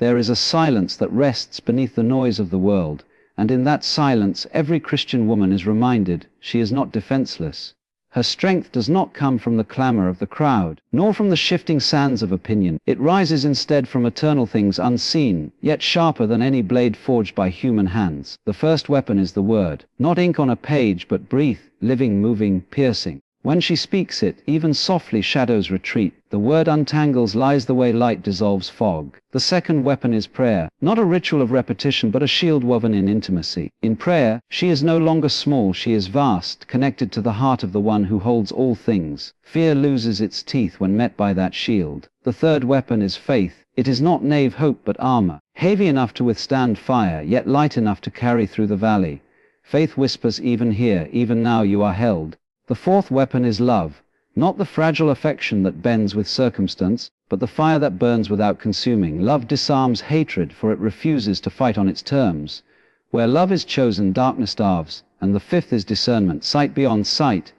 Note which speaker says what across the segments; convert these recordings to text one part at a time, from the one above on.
Speaker 1: There is a silence that rests beneath the noise of the world, and in that silence every Christian woman is reminded she is not defenseless. Her strength does not come from the clamor of the crowd, nor from the shifting sands of opinion. It rises instead from eternal things unseen, yet sharper than any blade forged by human hands. The first weapon is the word, not ink on a page, but breath, living, moving, piercing. When she speaks it, even softly shadows retreat. The word untangles lies the way light dissolves fog. The second weapon is prayer, not a ritual of repetition but a shield woven in intimacy. In prayer, she is no longer small, she is vast, connected to the heart of the one who holds all things. Fear loses its teeth when met by that shield. The third weapon is faith. It is not naive hope but armor, heavy enough to withstand fire, yet light enough to carry through the valley. Faith whispers, even here, even now you are held. The fourth weapon is love, not the fragile affection that bends with circumstance, but the fire that burns without consuming. Love disarms hatred, for it refuses to fight on its terms. Where love is chosen, darkness starves. And the fifth is discernment, sight beyond sight.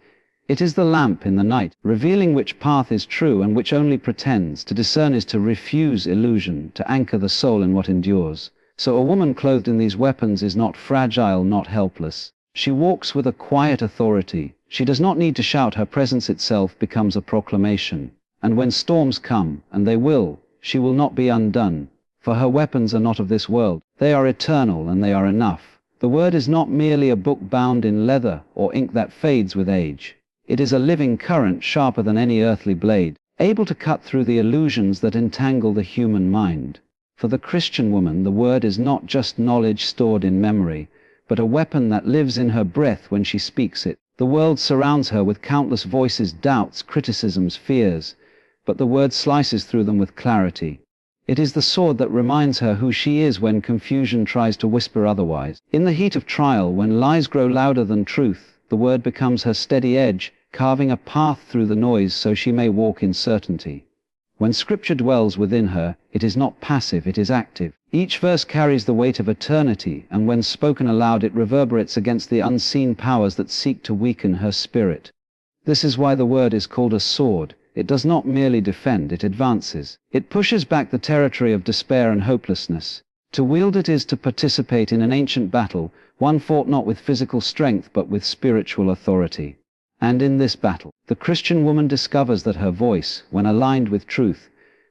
Speaker 1: It is the lamp in the night, revealing which path is true and which only pretends. To discern is to refuse illusion, to anchor the soul in what endures. So a woman clothed in these weapons is not fragile, not helpless. She walks with a quiet authority. She does not need to shout, her presence itself becomes a proclamation. And when storms come, and they will, she will not be undone, for her weapons are not of this world. They are eternal, and they are enough. The word is not merely a book bound in leather or ink that fades with age. It is a living current, sharper than any earthly blade, able to cut through the illusions that entangle the human mind. For the Christian woman, the word is not just knowledge stored in memory, but a weapon that lives in her breath when she speaks it. The world surrounds her with countless voices, doubts, criticisms, fears, but the word slices through them with clarity. It is the sword that reminds her who she is when confusion tries to whisper otherwise. In the heat of trial, when lies grow louder than truth, the word becomes her steady edge, carving a path through the noise so she may walk in certainty. When Scripture dwells within her, it is not passive, it is active. Each verse carries the weight of eternity, and when spoken aloud it reverberates against the unseen powers that seek to weaken her spirit. This is why the word is called a sword. It does not merely defend, it advances. It pushes back the territory of despair and hopelessness. To wield it is to participate in an ancient battle, one fought not with physical strength but with spiritual authority. And in this battle, the Christian woman discovers that her voice, when aligned with truth,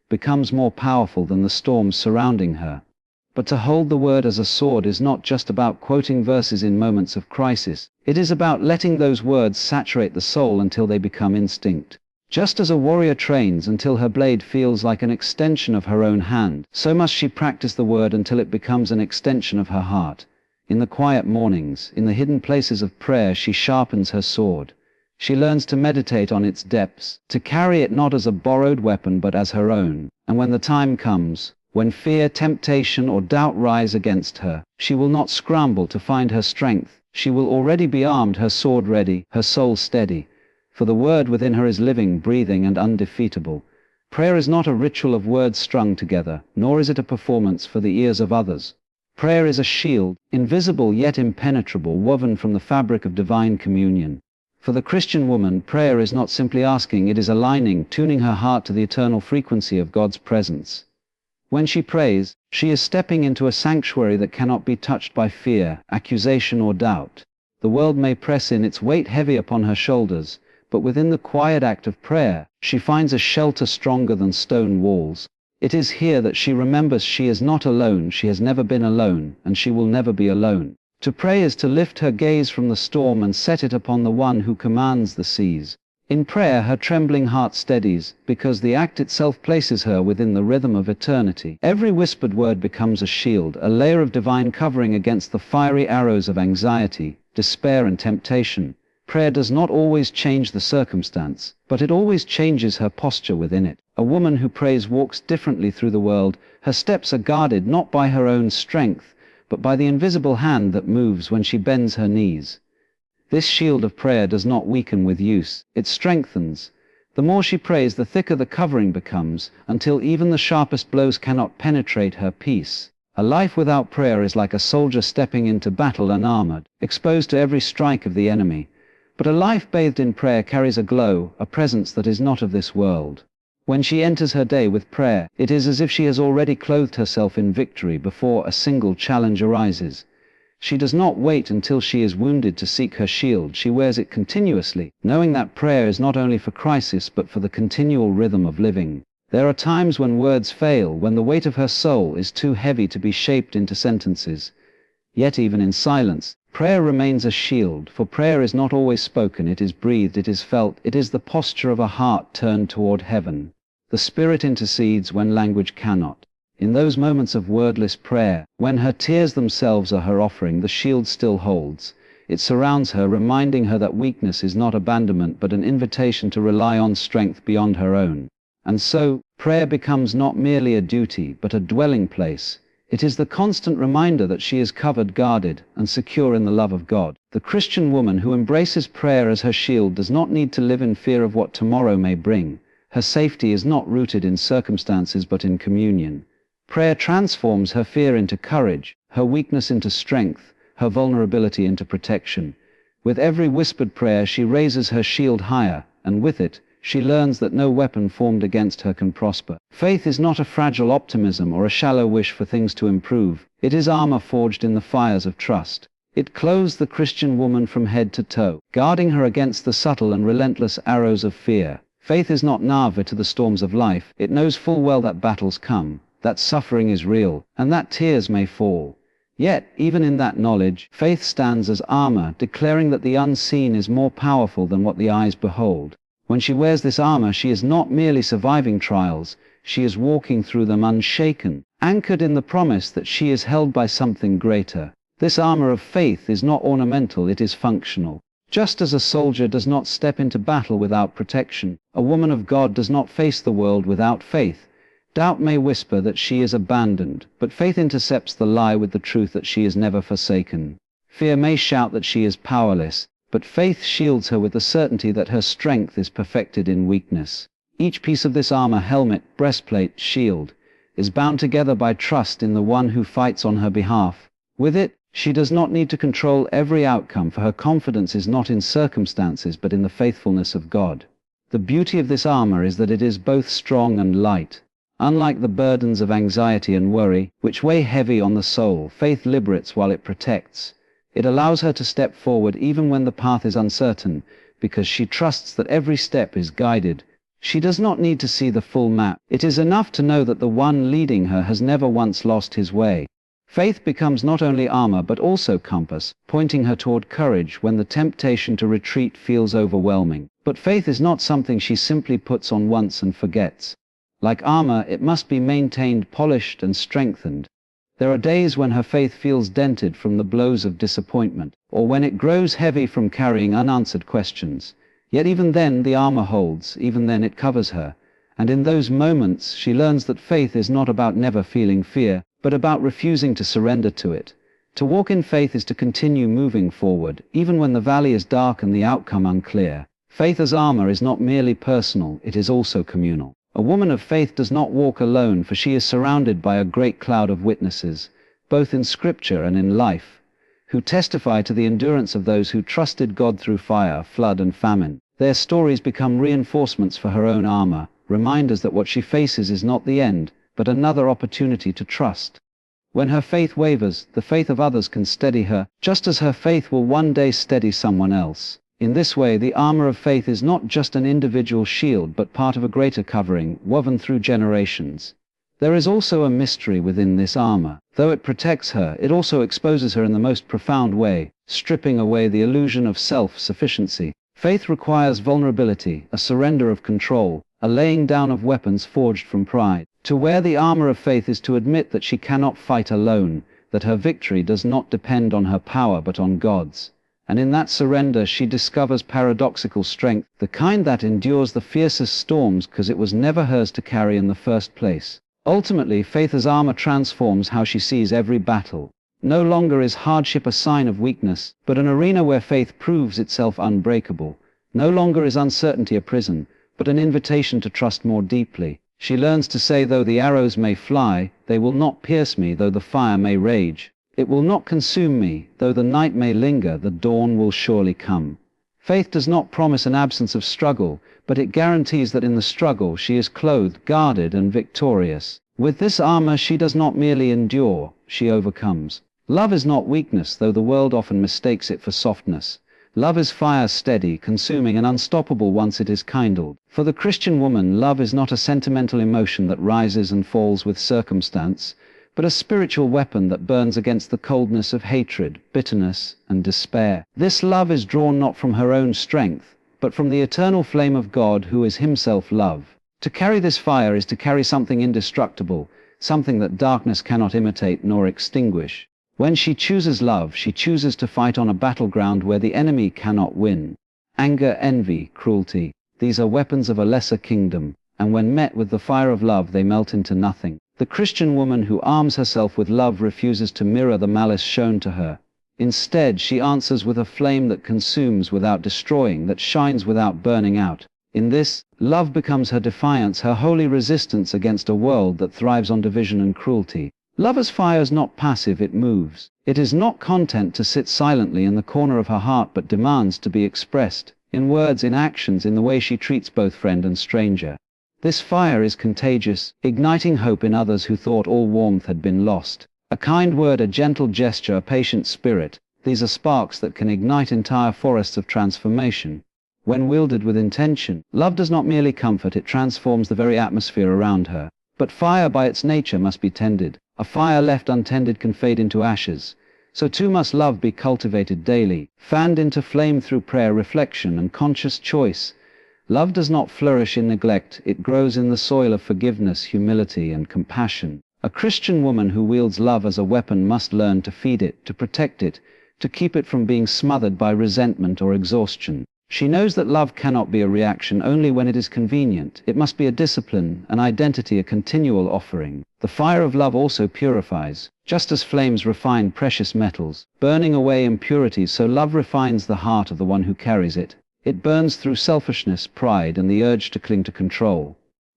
Speaker 1: becomes more powerful than the storms surrounding her. But to hold the word as a sword is not just about quoting verses in moments of crisis. It is about letting those words saturate the soul until they become instinct. Just as a warrior trains until her blade feels like an extension of her own hand, so must she practice the word until it becomes an extension of her heart. In the quiet mornings, in the hidden places of prayer, she sharpens her sword. She learns to meditate on its depths, to carry it not as a borrowed weapon but as her own. And when the time comes, when fear, temptation, or doubt rise against her, she will not scramble to find her strength. She will already be armed, her sword ready, her soul steady. For the word within her is living, breathing, and undefeatable. Prayer is not a ritual of words strung together, nor is it a performance for the ears of others. Prayer is a shield, invisible yet impenetrable, woven from the fabric of divine communion. For the Christian woman, prayer is not simply asking, it is aligning, tuning her heart to the eternal frequency of God's presence. When she prays, she is stepping into a sanctuary that cannot be touched by fear, accusation, or doubt. The world may press in, its weight heavy upon her shoulders, but within the quiet act of prayer, she finds a shelter stronger than stone walls. It is here that she remembers she is not alone, she has never been alone, and she will never be alone. To pray is to lift her gaze from the storm and set it upon the one who commands the seas. In prayer her trembling heart steadies, because the act itself places her within the rhythm of eternity. Every whispered word becomes a shield, a layer of divine covering against the fiery arrows of anxiety, despair, and temptation. Prayer does not always change the circumstance, but it always changes her posture within it. A woman who prays walks differently through the world. Her steps are guarded not by her own strength, but by the invisible hand that moves when she bends her knees. This shield of prayer does not weaken with use, it strengthens. The more she prays, the thicker the covering becomes, until even the sharpest blows cannot penetrate her peace. A life without prayer is like a soldier stepping into battle unarmored, exposed to every strike of the enemy. But a life bathed in prayer carries a glow, a presence that is not of this world. When she enters her day with prayer, it is as if she has already clothed herself in victory before a single challenge arises. She does not wait until she is wounded to seek her shield, she wears it continuously, knowing that prayer is not only for crisis but for the continual rhythm of living. There are times when words fail, when the weight of her soul is too heavy to be shaped into sentences. Yet even in silence, prayer remains a shield, for prayer is not always spoken, it is breathed, it is felt, it is the posture of a heart turned toward heaven. The Spirit intercedes when language cannot. In those moments of wordless prayer, when her tears themselves are her offering, the shield still holds. It surrounds her, reminding her that weakness is not abandonment but an invitation to rely on strength beyond her own. And so, prayer becomes not merely a duty but a dwelling place. It is the constant reminder that she is covered, guarded, and secure in the love of God. The Christian woman who embraces prayer as her shield does not need to live in fear of what tomorrow may bring. Her safety is not rooted in circumstances but in communion. Prayer transforms her fear into courage, her weakness into strength, her vulnerability into protection. With every whispered prayer she raises her shield higher, and with it, she learns that no weapon formed against her can prosper. Faith is not a fragile optimism or a shallow wish for things to improve. It is armor forged in the fires of trust. It clothes the Christian woman from head to toe, guarding her against the subtle and relentless arrows of fear. Faith is not naive to the storms of life. It knows full well that battles come, that suffering is real, and that tears may fall. Yet, even in that knowledge, faith stands as armor, declaring that the unseen is more powerful than what the eyes behold. When she wears this armor, she is not merely surviving trials, she is walking through them unshaken, anchored in the promise that she is held by something greater. This armor of faith is not ornamental, it is functional. Just as a soldier does not step into battle without protection, a woman of God does not face the world without faith. Doubt may whisper that she is abandoned, but faith intercepts the lie with the truth that she is never forsaken. Fear may shout that she is powerless, but faith shields her with the certainty that her strength is perfected in weakness. Each piece of this armor, helmet, breastplate, shield, is bound together by trust in the one who fights on her behalf. With it, she does not need to control every outcome, for her confidence is not in circumstances but in the faithfulness of God. The beauty of this armor is that it is both strong and light. Unlike the burdens of anxiety and worry, which weigh heavy on the soul, faith liberates while it protects. It allows her to step forward even when the path is uncertain, because she trusts that every step is guided. She does not need to see the full map. It is enough to know that the one leading her has never once lost his way. Faith becomes not only armor but also compass, pointing her toward courage when the temptation to retreat feels overwhelming. But faith is not something she simply puts on once and forgets. Like armor, it must be maintained, polished, and strengthened. There are days when her faith feels dented from the blows of disappointment, or when it grows heavy from carrying unanswered questions. Yet even then the armor holds, even then it covers her. And in those moments she learns that faith is not about never feeling fear, but about refusing to surrender to it. To walk in faith is to continue moving forward, even when the valley is dark and the outcome unclear. Faith as armor is not merely personal, it is also communal. A woman of faith does not walk alone, for she is surrounded by a great cloud of witnesses, both in Scripture and in life, who testify to the endurance of those who trusted God through fire, flood, and famine. Their stories become reinforcements for her own armor, reminders that what she faces is not the end, but another opportunity to trust. When her faith wavers, the faith of others can steady her, just as her faith will one day steady someone else. In this way, the armor of faith is not just an individual shield, but part of a greater covering, woven through generations. There is also a mystery within this armor. Though it protects her, it also exposes her in the most profound way, stripping away the illusion of self-sufficiency. Faith requires vulnerability, a surrender of control, a laying down of weapons forged from pride. To wear the armor of faith is to admit that she cannot fight alone, that her victory does not depend on her power but on God's. And in that surrender she discovers paradoxical strength, the kind that endures the fiercest storms because it was never hers to carry in the first place. Ultimately, faith as armor transforms how she sees every battle. No longer is hardship a sign of weakness, but an arena where faith proves itself unbreakable. No longer is uncertainty a prison, but an invitation to trust more deeply. She learns to say, though the arrows may fly, they will not pierce me, though the fire may rage. It will not consume me, though the night may linger, the dawn will surely come. Faith does not promise an absence of struggle, but it guarantees that in the struggle she is clothed, guarded, and victorious. With this armor she does not merely endure, she overcomes. Love is not weakness, though the world often mistakes it for softness. Love is fire, steady, consuming, and unstoppable once it is kindled. For the Christian woman, love is not a sentimental emotion that rises and falls with circumstance, but a spiritual weapon that burns against the coldness of hatred, bitterness, and despair. This love is drawn not from her own strength, but from the eternal flame of God, who is himself love. To carry this fire is to carry something indestructible, something that darkness cannot imitate nor extinguish. When she chooses love, she chooses to fight on a battleground where the enemy cannot win. Anger, envy, cruelty, these are weapons of a lesser kingdom, and when met with the fire of love they melt into nothing. The Christian woman who arms herself with love refuses to mirror the malice shown to her. Instead, she answers with a flame that consumes without destroying, that shines without burning out. In this, love becomes her defiance, her holy resistance against a world that thrives on division and cruelty. Love's fire is not passive, it moves. It is not content to sit silently in the corner of her heart, but demands to be expressed, in words, in actions, in the way she treats both friend and stranger. This fire is contagious, igniting hope in others who thought all warmth had been lost. A kind word, a gentle gesture, a patient spirit, these are sparks that can ignite entire forests of transformation. When wielded with intention, love does not merely comfort, it transforms the very atmosphere around her. But fire by its nature must be tended. A fire left untended can fade into ashes. So too must love be cultivated daily, fanned into flame through prayer, reflection, and conscious choice. Love does not flourish in neglect, it grows in the soil of forgiveness, humility, and compassion. A Christian woman who wields love as a weapon must learn to feed it, to protect it, to keep it from being smothered by resentment or exhaustion. She knows that love cannot be a reaction only when it is convenient. It must be a discipline, an identity, a continual offering. The fire of love also purifies. Just as flames refine precious metals, burning away impurities, so love refines the heart of the one who carries it. It burns through selfishness, pride, and the urge to cling to control.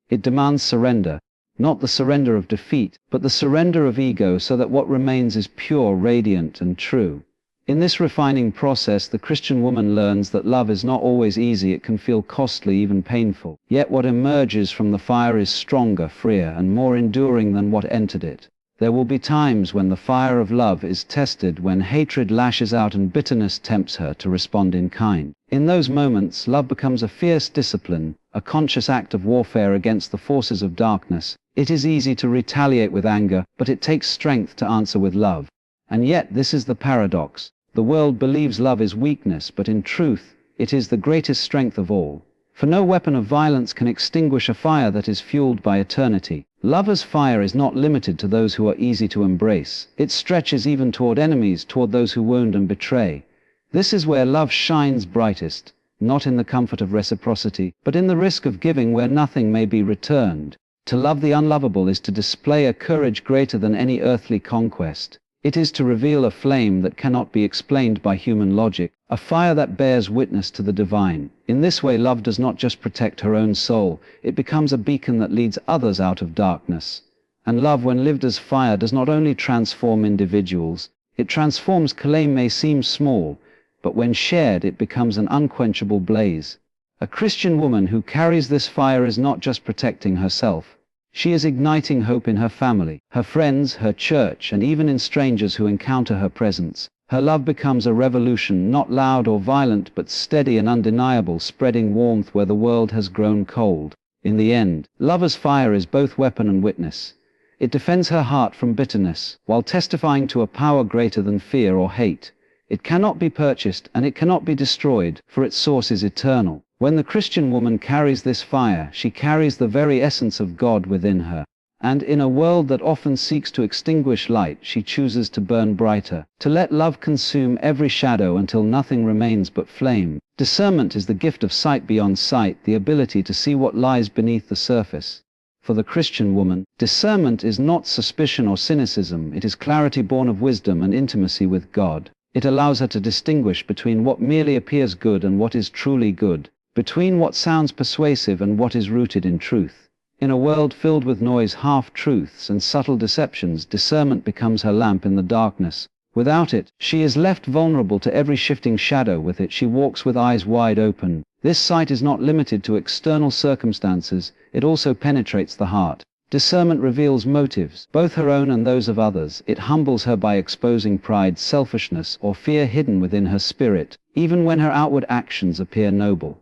Speaker 1: It demands surrender, not the surrender of defeat, but the surrender of ego, so that what remains is pure, radiant, and true. In this refining process, the Christian woman learns that love is not always easy, it can feel costly, even painful. Yet what emerges from the fire is stronger, freer, and more enduring than what entered it. There will be times when the fire of love is tested, when hatred lashes out and bitterness tempts her to respond in kind. In those moments, love becomes a fierce discipline, a conscious act of warfare against the forces of darkness. It is easy to retaliate with anger, but it takes strength to answer with love. And yet this is the paradox. The world believes love is weakness, but in truth, it is the greatest strength of all. For no weapon of violence can extinguish a fire that is fueled by eternity. Love's fire is not limited to those who are easy to embrace. It stretches even toward enemies, toward those who wound and betray. This is where love shines brightest, not in the comfort of reciprocity, but in the risk of giving where nothing may be returned. To love the unlovable is to display a courage greater than any earthly conquest. It is to reveal a flame that cannot be explained by human logic, a fire that bears witness to the divine. In this way, love does not just protect her own soul, it becomes a beacon that leads others out of darkness. And love, when lived as fire, does not only transform individuals, it transforms. Claim may seem small, but when shared, it becomes an unquenchable blaze. A Christian woman who carries this fire is not just protecting herself. She is igniting hope in her family, her friends, her church, and even in strangers who encounter her presence. Her love becomes a revolution, not loud or violent, but steady and undeniable, spreading warmth where the world has grown cold. In the end, love's fire is both weapon and witness. It defends her heart from bitterness, while testifying to a power greater than fear or hate. It cannot be purchased, and it cannot be destroyed, for its source is eternal. When the Christian woman carries this fire, she carries the very essence of God within her. And in a world that often seeks to extinguish light, she chooses to burn brighter, to let love consume every shadow until nothing remains but flame. Discernment is the gift of sight beyond sight, the ability to see what lies beneath the surface. For the Christian woman, discernment is not suspicion or cynicism, it is clarity born of wisdom and intimacy with God. It allows her to distinguish between what merely appears good and what is truly good, between what sounds persuasive and what is rooted in truth. In a world filled with noise, half-truths, and subtle deceptions, discernment becomes her lamp in the darkness. Without it, she is left vulnerable to every shifting shadow. With it, she walks with eyes wide open. This sight is not limited to external circumstances, it also penetrates the heart. Discernment reveals motives, both her own and those of others. It humbles her by exposing pride, selfishness, or fear hidden within her spirit, even when her outward actions appear noble.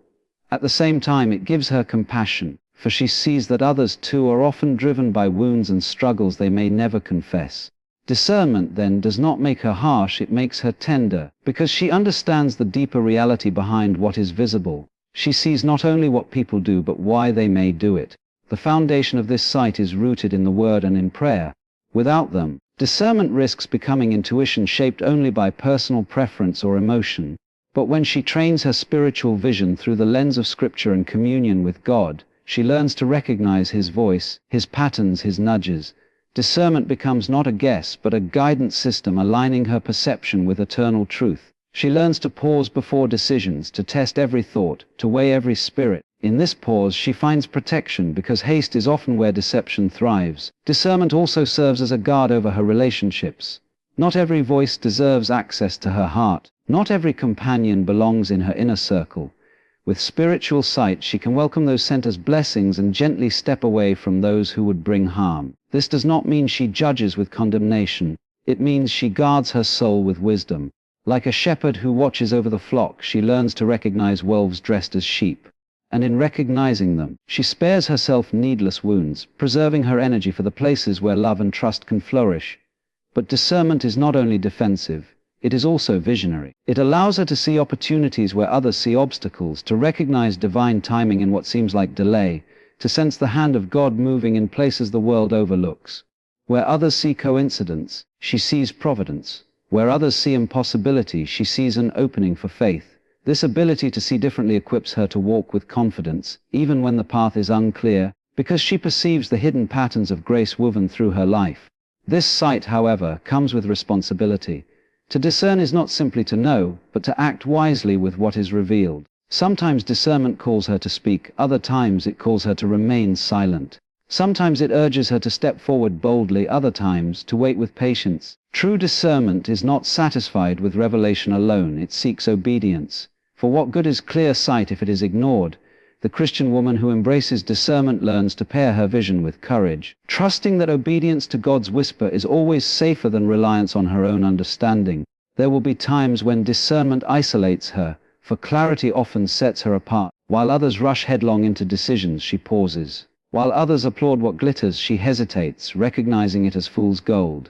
Speaker 1: At the same time, it gives her compassion, for she sees that others too are often driven by wounds and struggles they may never confess. Discernment, then, does not make her harsh, it makes her tender, because she understands the deeper reality behind what is visible. She sees not only what people do, but why they may do it. The foundation of this sight is rooted in the Word and in prayer. Without them, discernment risks becoming intuition shaped only by personal preference or emotion. But when she trains her spiritual vision through the lens of Scripture and communion with God, she learns to recognize His voice, His patterns, His nudges. Discernment becomes not a guess, but a guidance system aligning her perception with eternal truth. She learns to pause before decisions, to test every thought, to weigh every spirit. In this pause she finds protection, because haste is often where deception thrives. Discernment also serves as a guard over her relationships. Not every voice deserves access to her heart. Not every companion belongs in her inner circle. With spiritual sight she can welcome those sent as blessings and gently step away from those who would bring harm. This does not mean she judges with condemnation. It means she guards her soul with wisdom. Like a shepherd who watches over the flock, she learns to recognize wolves dressed as sheep. And in recognizing them, she spares herself needless wounds, preserving her energy for the places where love and trust can flourish. But discernment is not only defensive, it is also visionary. It allows her to see opportunities where others see obstacles, to recognize divine timing in what seems like delay, to sense the hand of God moving in places the world overlooks. Where others see coincidence, she sees providence. Where others see impossibility, she sees an opening for faith. This ability to see differently equips her to walk with confidence, even when the path is unclear, because she perceives the hidden patterns of grace woven through her life. This sight, however, comes with responsibility. To discern is not simply to know, but to act wisely with what is revealed. Sometimes discernment calls her to speak, other times it calls her to remain silent. Sometimes it urges her to step forward boldly, other times to wait with patience. True discernment is not satisfied with revelation alone, it seeks obedience. For what good is clear sight if it is ignored? The Christian woman who embraces discernment learns to pair her vision with courage, trusting that obedience to God's whisper is always safer than reliance on her own understanding. There will be times when discernment isolates her, for clarity often sets her apart. While others rush headlong into decisions, she pauses. While others applaud what glitters, she hesitates, recognizing it as fool's gold.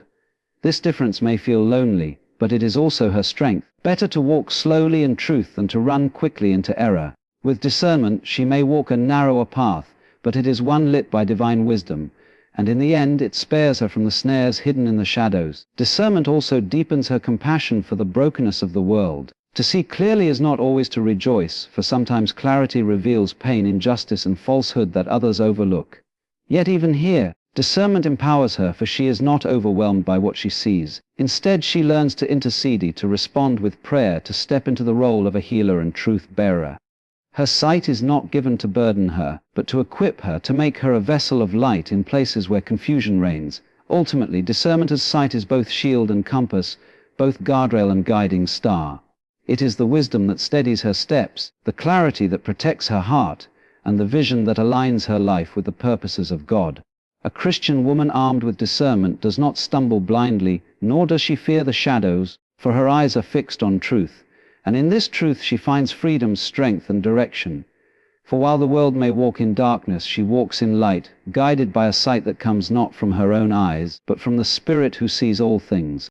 Speaker 1: This difference may feel lonely, but it is also her strength. Better to walk slowly in truth than to run quickly into error. With discernment, she may walk a narrower path, but it is one lit by divine wisdom, and in the end it spares her from the snares hidden in the shadows. Discernment also deepens her compassion for the brokenness of the world. To see clearly is not always to rejoice, for sometimes clarity reveals pain, injustice, and falsehood that others overlook. Yet even here, discernment empowers her, for she is not overwhelmed by what she sees. Instead, she learns to intercede, to respond with prayer, to step into the role of a healer and truth-bearer. Her sight is not given to burden her, but to equip her, to make her a vessel of light in places where confusion reigns. Ultimately, discernment as sight is both shield and compass, both guardrail and guiding star. It is the wisdom that steadies her steps, the clarity that protects her heart, and the vision that aligns her life with the purposes of God. A Christian woman armed with discernment does not stumble blindly, nor does she fear the shadows, for her eyes are fixed on truth, and in this truth she finds freedom, strength, and direction. For while the world may walk in darkness, she walks in light, guided by a sight that comes not from her own eyes, but from the Spirit who sees all things.